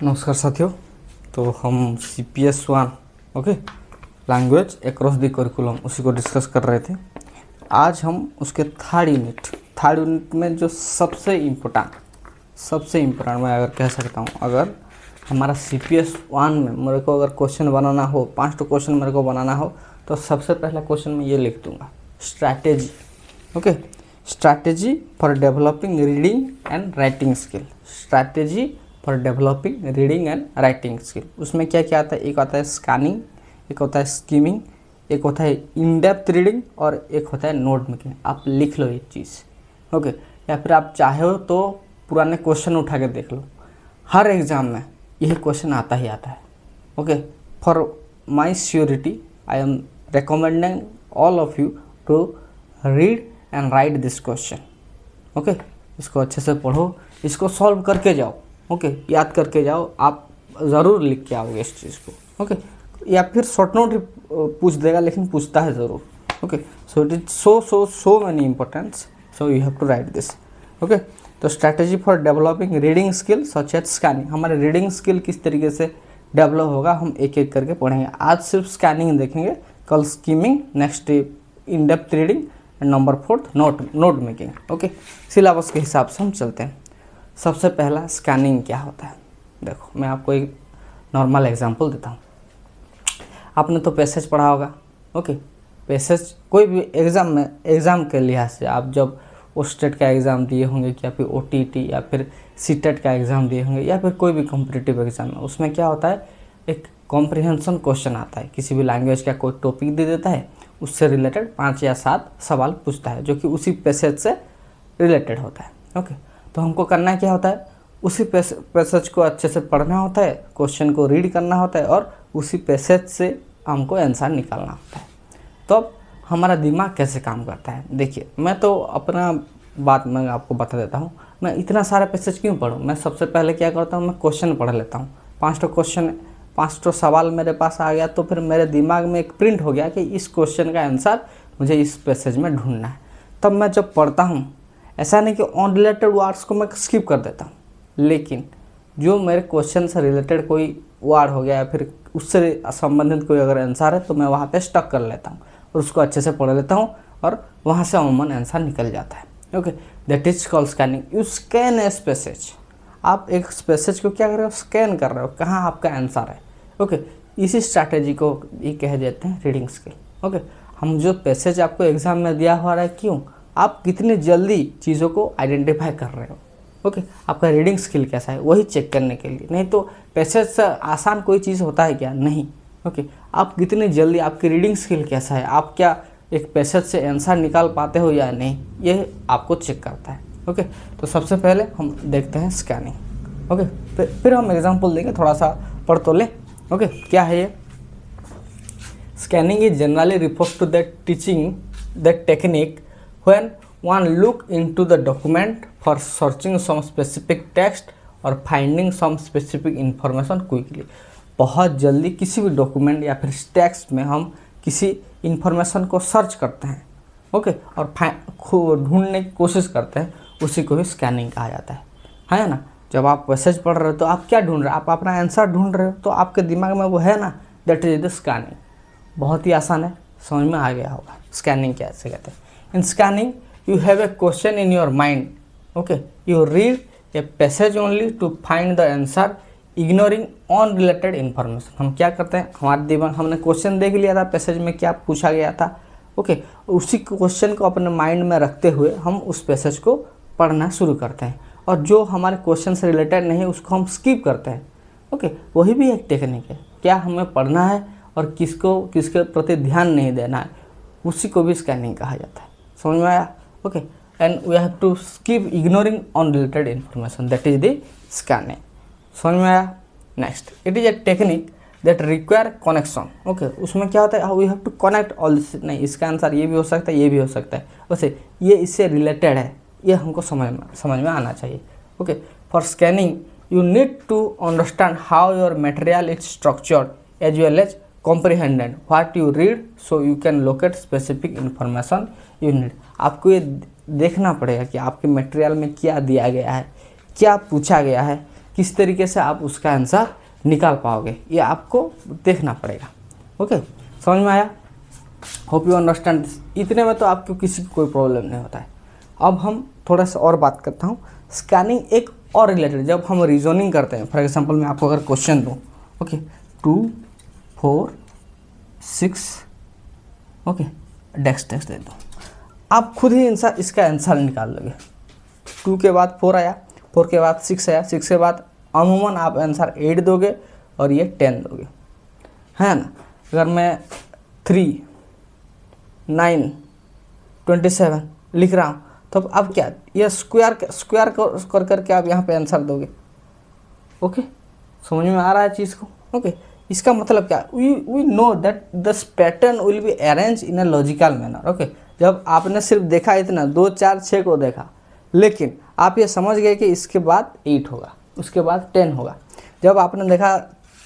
नमस्कार साथियों। तो हम CPS1 okay language across the curriculum उसी को डिस्कस कर रहे थे। आज हम उसके थर्ड यूनिट में जो सबसे इम्पोर्टेंट मैं अगर कह सकता हूँ, अगर हमारा CPS1 में मेरे को अगर क्वेश्चन बनाना हो, 5 क्वेश्चन मेरे को बनाना हो, तो सबसे पहला क्वेश्चन मैं ये लिख दूँगा, strategy. Okay, strategy for developing reading and writing skill. Strategy for developing reading and writing skill. उसमें क्या क्या आता है? एक आता है स्कैनिंग, एक होता है स्कीमिंग, एक होता है इन डेप्थ रीडिंग और एक होता है नोट मेकिंग। आप लिख लो ये चीज़, ओके। या फिर आप चाहे हो तो पुराने क्वेश्चन उठा के देख लो, हर एग्ज़ाम में यही क्वेश्चन आता ही आता है। Okay, for my surety I am recommending all of you to read and write this question. Okay, इसको अच्छे से पढ़ो, इसको सॉल्व करके जाओ। ओके, याद करके जाओ, आप ज़रूर लिख के आओगे इस चीज़ को। ओके, या फिर शॉर्ट नोट पूछ देगा, लेकिन पूछता है ज़रूर। Okay, so it is so many importance, so you have to write this. Okay, तो strategy for developing reading skill such as scanning. हमारे रीडिंग स्किल किस तरीके से डेवलप होगा हम एक एक करके पढ़ेंगे। आज सिर्फ स्कैनिंग देखेंगे, कल skimming, next in depth reading and number 4 note making. Okay, syllabus के हिसाब से हम चलते हैं। सबसे पहला स्कैनिंग क्या होता है, देखो मैं आपको एक नॉर्मल एग्जांपल देता हूँ। आपने तो पैसेज पढ़ा होगा। ओके, पैसेज कोई भी एग्ज़ाम के लिहाज से आप जब स्टेट का एग्ज़ाम दिए होंगे, या फिर OTT या फिर सीटेट का एग्ज़ाम दिए होंगे, या फिर कोई भी कॉम्पिटिटिव एग्ज़ाम है, उसमें क्या होता है, एक कॉम्प्रिहेंशन क्वेश्चन आता है। किसी भी लैंग्वेज का कोई टॉपिक दे देता है, उससे रिलेटेड 5 या 7 सवाल पूछता है, जो कि उसी पैसेज से रिलेटेड होता है। ओके, तो हमको करना क्या होता है, उसी पैसेज को अच्छे से पढ़ना होता है, क्वेश्चन को रीड करना होता है और उसी पैसेज से हमको आंसर निकालना होता है। तो अब हमारा दिमाग कैसे काम करता है, देखिए मैं तो अपना बात मैं आपको बता देता हूँ। मैं इतना सारा पैसेज क्यों पढ़ूँ? मैं सबसे पहले क्या करता हूँ, मैं क्वेश्चन पढ़ लेता हूँ। 5 क्वेश्चन, 5 सवाल मेरे पास आ गया, तो फिर मेरे दिमाग में एक प्रिंट हो गया कि इस क्वेश्चन का आंसर मुझे इस पैसेज में ढूंढना है। तब मैं जब पढ़ता हूँ, ऐसा नहीं कि ऑन रिलेटेड वर्ड्स को मैं स्किप कर देता हूँ, लेकिन जो मेरे क्वेश्चन से रिलेटेड कोई वर्ड हो गया या फिर उससे संबंधित कोई अगर आंसर है, तो मैं वहाँ पे स्टक कर लेता हूँ और उसको अच्छे से पढ़ लेता हूँ और वहाँ से अमूमन आंसर निकल जाता है। Okay, that is called scanning. You scan a passage. आप एक पैसेज को क्या कर रहे हो, स्कैन कर रहे हो, कहाँ आपका आंसर है। ओके, इसी स्ट्रैटेजी को ये कह देते हैं रीडिंग स्किल। ओके, हम जो पैसेज आपको एग्जाम में दिया हुआ है, क्यों, आप कितनी जल्दी चीज़ों को आइडेंटिफाई कर रहे हो। ओके, आपका रीडिंग स्किल कैसा है, वही चेक करने के लिए। नहीं तो पैसेज से आसान कोई चीज़ होता है क्या? नहीं। ओके, आप कितनी जल्दी, आपकी रीडिंग स्किल कैसा है, आप क्या एक पैसेज से आंसर निकाल पाते हो या नहीं, ये आपको चेक करता है। ओके, तो सबसे पहले हम देखते हैं स्कैनिंग। ओके, फिर हम एग्जाम्पल देंगे, थोड़ा सा पढ़ तो ले। ओके, क्या है ये? Scanning is generally refers to that teaching that technique when one look into the document for searching some specific text और finding some specific information quickly। बहुत जल्दी किसी भी डॉक्यूमेंट या फिर टेक्स्ट में हम किसी इंफॉर्मेशन को सर्च करते हैं, ओके, और ढूंढने की कोशिश करते हैं, उसी को ही स्कैनिंग कहा जाता है ना। जब आप मैसेज पढ़ रहे हो तो आप क्या ढूंढ रहे हो, आप अपना आंसर ढूंढ रहे हो, तो आपके दिमाग में वो है ना, दैट इज द स्कैनिंग। बहुत ही आसान है, समझ में आ गया होगा स्कैनिंग कैसे कहते हैं। In scanning, you have a question in your mind. Okay, you read a passage only to find the answer, ignoring unrelated information. हम क्या करते हैं, हमारे दिमाग, हमने क्वेश्चन देख लिया था, पैसेज में क्या पूछा गया था। ओके, उसी क्वेश्चन को अपने माइंड में रखते हुए हम उस पैसेज को पढ़ना शुरू करते हैं, और जो हमारे क्वेश्चन से रिलेटेड नहीं है उसको हम स्किप करते हैं। ओके, वही भी एक टेक्निक है। क्या हमें पढ़ना है और किसके प्रति ध्यान नहीं देना है, उसी को भी स्कैनिंग कहा जाता है। समझ में आया? Okay, and we have to skip ignoring unrelated information, that is the scanning. समझ में आया? Next, it is a technique that require connection. Okay, उसमें क्या होता है, we have to connect all this. नहीं, इसका आंसर ये भी हो सकता है, ये भी हो सकता है, वैसे ये इससे रिलेटेड है, ये हमको समझ में आना चाहिए। Okay, for scanning you need to understand how your material is structured as well as comprehended what you read so you can locate specific information you need। आपको ये देखना पड़ेगा कि आपके मटेरियल में क्या दिया गया है, क्या पूछा गया है, किस तरीके से आप उसका आंसर निकाल पाओगे, ये आपको देखना पड़ेगा। ओके, समझ में आया? Hope you understand this. इतने में तो आपको किसी को कोई प्रॉब्लम नहीं होता है। अब हम थोड़ा सा और बात करता हूँ। स्कैनिंग एक और रिलेटेड, जब हम रीजनिंग करते हैं, फॉर एग्जांपल मैं आपको अगर क्वेश्चन दूँ, ओके 2 4 6, ओके डेक्स दे दो, आप खुद ही इसका आंसर निकाल लोगे। 2 के बाद 4 आया, 4 के बाद 6 आया, 6 के बाद अमूमन आप आंसर 8 दोगे और ये 10 दोगे, है ना। अगर मैं 3 9 27 लिख रहा हूँ, तो अब क्या, ये स्क्वायर कर करके आप यहाँ पे आंसर दोगे। ओके, समझ में आ रहा है चीज़ को? ओके, इसका मतलब क्या, we know that this pattern will be arrange in a logical manner. Okay, जब आपने सिर्फ देखा इतना 2 4 6 को देखा, लेकिन आप ये समझ गए कि इसके बाद 8 होगा, उसके बाद 10 होगा। जब आपने देखा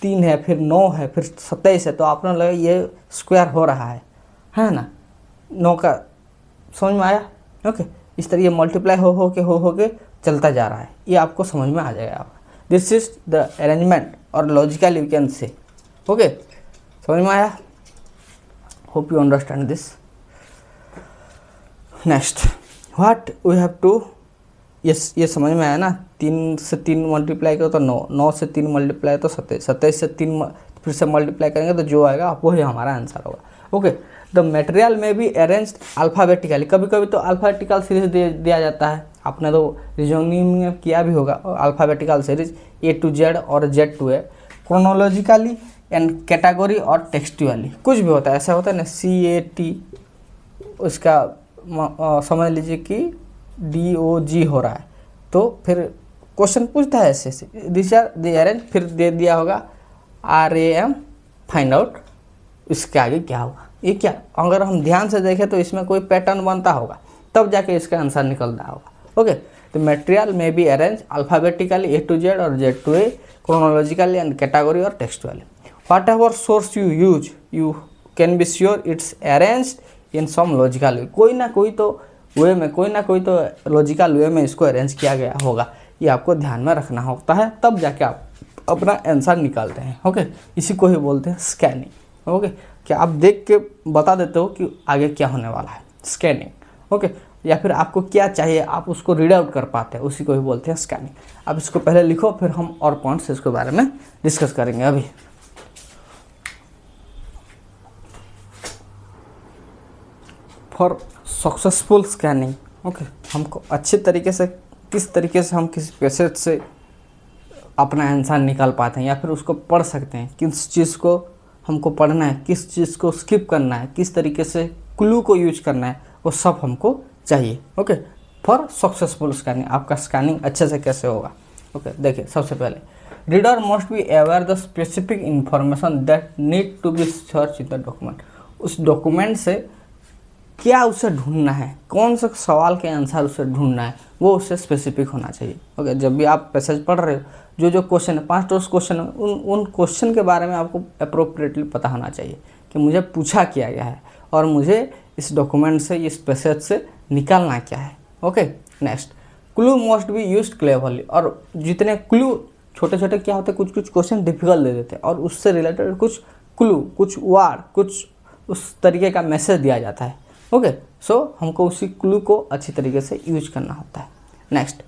3 है, फिर 9 है, फिर 27 है, तो आपने लगा ये स्क्वायर हो रहा है ना, 9 का, समझ में आया? ओके, इस तरह ये मल्टीप्लाई हो के चलता जा रहा है, ये आपको समझ में आ जाएगा। दिस इज द अरेंजमेंट और logical you can say. Okay, समझ में आया? Hope you understand this. Next, what we have to, ये समझ में आया ना? 3 से 3 मल्टीप्लाई करो तो 9, 9 से 3 मल्टीप्लाई तो 27, 27 से 3 फिर से मल्टीप्लाई करेंगे तो जो आएगा वही हमारा आंसर होगा। ओके, द मटेरियल में भी अरेंज्ड अल्फ़ाबेटिकली, कभी कभी तो अल्फ़ाबेटिकल सीरीज दिया जाता है, आपने तो रीजनिंग में किया भी होगा, alphabetical series A to Z और Z to A, chronologically and category और टेक्सचुअली, कुछ भी होता है, ऐसा होता है ना, CAT, उसका समझ लीजिए कि DOG हो रहा है, तो फिर क्वेश्चन पूछता है ऐसे दिस आर द अरेंज, फिर दे दिया होगा RAM, फाइंड आउट इसके आगे क्या होगा। ये क्या, अगर हम ध्यान से देखें तो इसमें कोई पैटर्न बनता होगा, तब जाके इसका आंसर निकल रहा होगा। ओके, तो मटेरियल में भी arrange alphabetically A to Z और Z to A, chronologically and category और textually. Whatever source you use, you can be sure it's arranged in some logical way, कोई ना कोई तो वे में, कोई ना कोई तो लॉजिकल वे में इसको अरेंज किया गया होगा, ये आपको ध्यान में रखना होता है, तब जाके आप अपना आंसर निकालते हैं। ओके, इसी को ही बोलते हैं स्कैनिंग। ओके, क्या आप देख के बता देते हो कि आगे क्या होने वाला है, स्कैनिंग। ओके, या फिर आपको क्या चाहिए आप उसको रीड आउट कर पाते हैं, उसी को ही बोलते हैं स्कैनिंग। अब इसको पहले लिखो, फिर हम और पॉइंट्स इसके बारे में डिस्कस करेंगे। अभी फॉर सक्सेसफुल स्कैनिंग, ओके, हमको अच्छे तरीके से, किस तरीके से हम किसी पैसेज से अपना आंसर निकाल पाते हैं, या फिर उसको पढ़ सकते हैं, किस चीज़ को हमको पढ़ना है, किस चीज़ को स्किप करना है, किस तरीके से क्लू को यूज करना है, वो सब हमको चाहिए। ओके, फॉर सक्सेसफुल स्कैनिंग, आपका स्कैनिंग अच्छे से कैसे होगा। ओके, देखिए, सबसे पहले reader must be aware the specific information that need to be search in the document, उस डॉक्यूमेंट से क्या उसे ढूंढना है, कौन से सवाल के आंसर उसे ढूंढना है, वो उससे स्पेसिफिक होना चाहिए। ओके, जब भी आप पैसेज पढ़ रहे हो, जो क्वेश्चन है, 5 क्वेश्चन है, उन क्वेश्चन के बारे में आपको अप्रोप्रिएटली पता होना चाहिए कि मुझे पूछा किया गया है और मुझे इस डॉक्यूमेंट से, इस पैसेज से निकालना क्या है। Okay, next, clue must be used cleverly, और जितने क्लू छोटे छोटे क्या होते हैं, कुछ क्वेश्चन डिफिकल्ट दे देते हैं और उससे रिलेटेड कुछ क्लू, कुछ वर्ड, कुछ उस तरीके का मैसेज दिया जाता है। ओके, सो हमको उसी क्लू को अच्छी तरीके से यूज करना होता है। Next,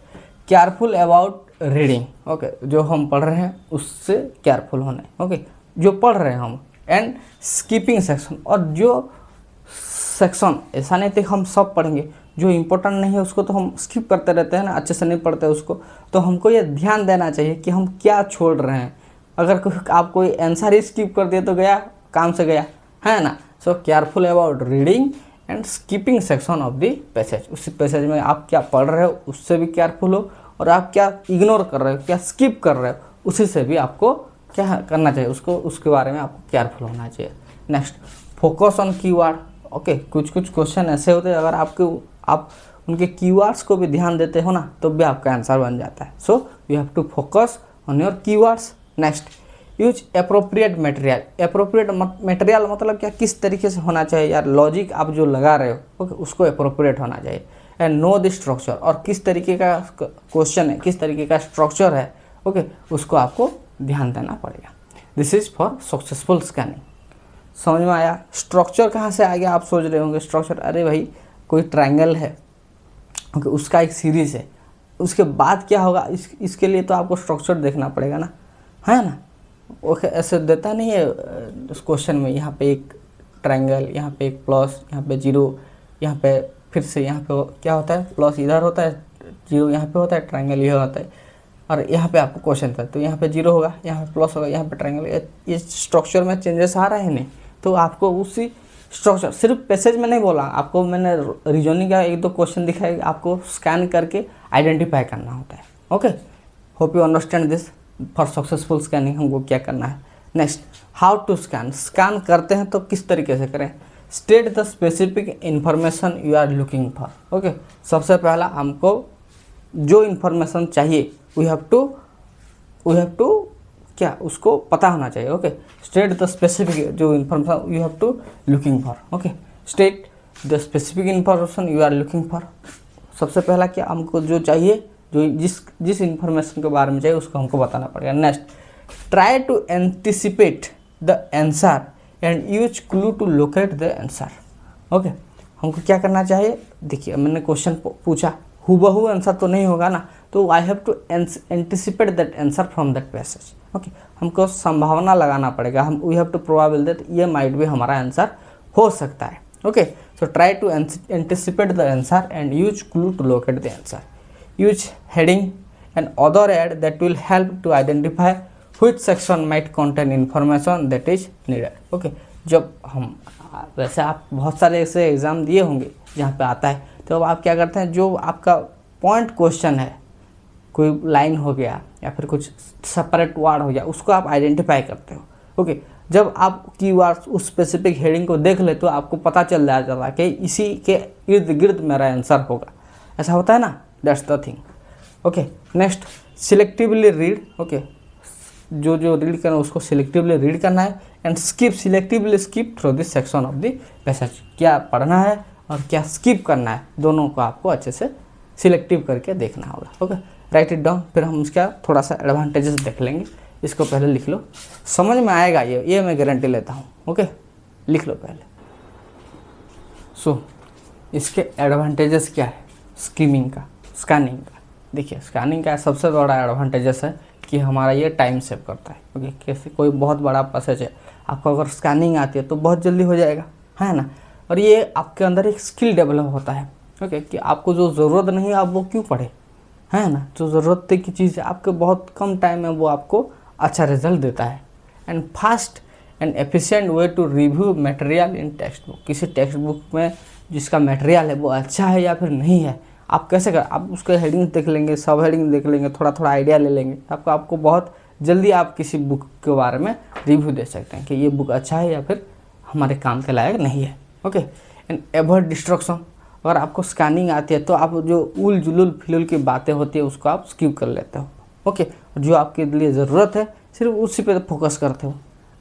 careful about reading, okay, जो हम पढ़ रहे हैं उससे केयरफुल होना है। ओके, जो पढ़ रहे हैं हम, एंड स्किपिंग सेक्शन, और जो सेक्शन, ऐसा नहीं कि हम सब पढ़ेंगे, जो इम्पोर्टेंट नहीं है उसको तो हम स्किप करते रहते हैं ना, अच्छे से नहीं पढ़ते उसको, तो हमको ये ध्यान देना चाहिए कि हम क्या छोड़ रहे हैं। अगर आप कोई आंसर ही स्किप कर दिए तो गया, काम से गया, है ना। So careful about reading and skipping section of the passage, उस पैसेज में आप क्या पढ़ रहे हो उससे भी केयरफुल हो, और आप क्या इग्नोर कर रहे हो, क्या स्किप कर रहे हो, उसी से भी आपको क्या करना चाहिए, उसके बारे में आपको केयरफुल होना चाहिए। Next, focus on keyword. Okay, कुछ क्वेश्चन ऐसे होते हैं, अगर आप उनके कीवर्ड्स को भी ध्यान देते हो ना, तो भी आपका आंसर बन जाता है। So you have to focus on your keywords. Next, use appropriate material. Appropriate material मतलब क्या, किस तरीके से होना चाहिए यार, लॉजिक आप जो लगा रहे हो, ओके, उसको अप्रोप्रिएट होना चाहिए। एंड नो द स्ट्रक्चर, और किस तरीके का क्वेश्चन है, किस तरीके का स्ट्रक्चर है, ओके, उसको आपको ध्यान देना पड़ेगा। This is for successful scanning. समझ में आया? स्ट्रक्चर कहाँ से आ गया आप सोच रहे होंगे, स्ट्रक्चर अरे भाई कोई ट्रायंगल है, ओके, उसका एक सीरीज़ है, उसके बाद क्या होगा, इसके लिए तो आपको स्ट्रक्चर देखना पड़ेगा ना, है ना। ओके, ऐसे देता नहीं है उस क्वेश्चन में, यहाँ पे एक ट्रायंगल, यहाँ पे एक प्लस, यहाँ पे जीरो, यहाँ पे फिर से यहाँ पे क्या होता है, प्लस इधर होता है, जीरो यहाँ पे होता है, ट्रायंगल ये होता है, और यहाँ पे आपको क्वेश्चन था तो यहाँ पे जीरो होगा, यहाँ पे प्लस होगा, यहाँ पे ट्रायंगल। ये स्ट्रक्चर में चेंजेस आ रहा है नहीं, तो आपको उसी स्ट्रक्चर, सिर्फ पैसेज में नहीं बोला आपको, मैंने रीजनिंग का एक दो क्वेश्चन दिखाया, आपको स्कैन करके आइडेंटिफाई करना होता है। Okay, hope you understand this. For successful scanning हमको क्या करना है। Next, how to scan. Scan करते हैं तो किस तरीके से करें। State the specific information you are looking for. Okay, सबसे पहला हमको जो इन्फॉर्मेशन चाहिए वी हैव टू क्या, उसको पता होना चाहिए। ओके, स्टेट द स्पेसिफिक जो information you have to looking for. Okay, state the specific information you are looking for. सबसे पहला क्या, हमको जो चाहिए, जो जिस इन्फॉर्मेशन के बारे में चाहिए उसको हमको बताना पड़ेगा। Next, try to anticipate the answer and use clue to locate the answer. Okay, हमको क्या करना चाहिए, देखिए मैंने क्वेश्चन पूछा, हूबहू आंसर तो नहीं होगा ना, तो I have to anticipate that answer from that passage. Okay, हमको संभावना लगाना पड़ेगा, हम we have to probable that ये माइट भी हमारा आंसर हो सकता है। Okay, so try to anticipate the answer and use clue to locate the answer. Use heading and other aid that will help to identify which section might contain information that is needed. Okay, जब हम, वैसे आप बहुत सारे ऐसे exam दिए होंगे जहाँ पे आता है, तो अब आप क्या करते हैं, जो आपका पॉइंट क्वेश्चन है, कोई लाइन हो गया या फिर कुछ सेपरेट वर्ड हो गया, उसको आप आइडेंटिफाई करते हो। ओके, जब आप कीवर्ड्स उस स्पेसिफिक हेडिंग को देख ले तो आपको पता चल जाता है कि इसी के इर्द गिर्द मेरा आंसर होगा, ऐसा होता है ना, that's the thing. Okay, next, selectively read. Okay, जो रीड करना है उसको सिलेक्टिवली रीड करना है and selectively skip through this section of the passage. क्या पढ़ना है और क्या स्किप करना है, दोनों को आपको अच्छे से सिलेक्टिव करके देखना होगा। Okay, right it down. फिर हम उसका थोड़ा सा एडवांटेजेस देख लेंगे, इसको पहले लिख लो, समझ में आएगा ये मैं गारंटी लेता हूँ। ओके, लिख लो पहले। सो इसके एडवांटेजेस क्या है स्कीमिंग का, स्कैनिंग का। देखिए, स्कैनिंग का सबसे बड़ा एडवांटेजेस है कि हमारा ये टाइम सेव करता है। ओके, कैसे, कोई बहुत बड़ा पैसेज है, आपको अगर स्कैनिंग आती है तो बहुत जल्दी हो जाएगा, है ना। और ये आपके अंदर एक स्किल डेवलप होता है। ओके, कि आपको जो ज़रूरत नहीं है आप वो क्यों पढ़े, है ना। जो ज़रूरत की चीज़ है आपके बहुत कम टाइम में वो आपको अच्छा रिजल्ट देता है। And fast and efficient way to review material in textbook. किसी टेक्स्ट बुक में जिसका मटेरियल है वो अच्छा है या फिर नहीं है, आप कैसे कर, आप उसके हेडिंग देख लेंगे, सब हेडिंग देख लेंगे, थोड़ा थोड़ा आइडिया ले लेंगे, आपको बहुत जल्दी आप किसी बुक के बारे में रिव्यू दे सकते हैं कि ये बुक अच्छा है या फिर हमारे काम के लायक नहीं है। Okay, and avoid destruction. अगर आपको स्कैनिंग आती है तो आप जो उल जुलुल फिलुल की बातें होती है उसको आप स्किप कर लेते हो। ओके, जो आपके लिए ज़रूरत है सिर्फ उसी पे फोकस करते हो।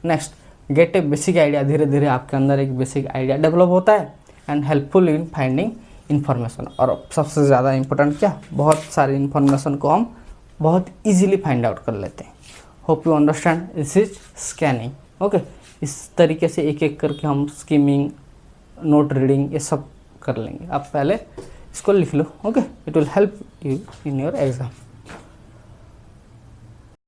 नेक्स्ट, गेट ए बेसिक आइडिया। धीरे धीरे आपके अंदर एक बेसिक आइडिया डेवलप होता है and helpful in finding information. और सबसे ज़्यादा इंपॉर्टेंट क्या, बहुत सारी इन्फॉर्मेशन को हम बहुत ईजिली फाइंड आउट कर लेते हैं। Hope you understand, this is scanning. Okay, इस तरीके से एक एक करके हम स्कीमिंग, नोट रीडिंग, ये सब कर लेंगे। आप पहले इसको लिख लो। Okay, it will help you in your exam.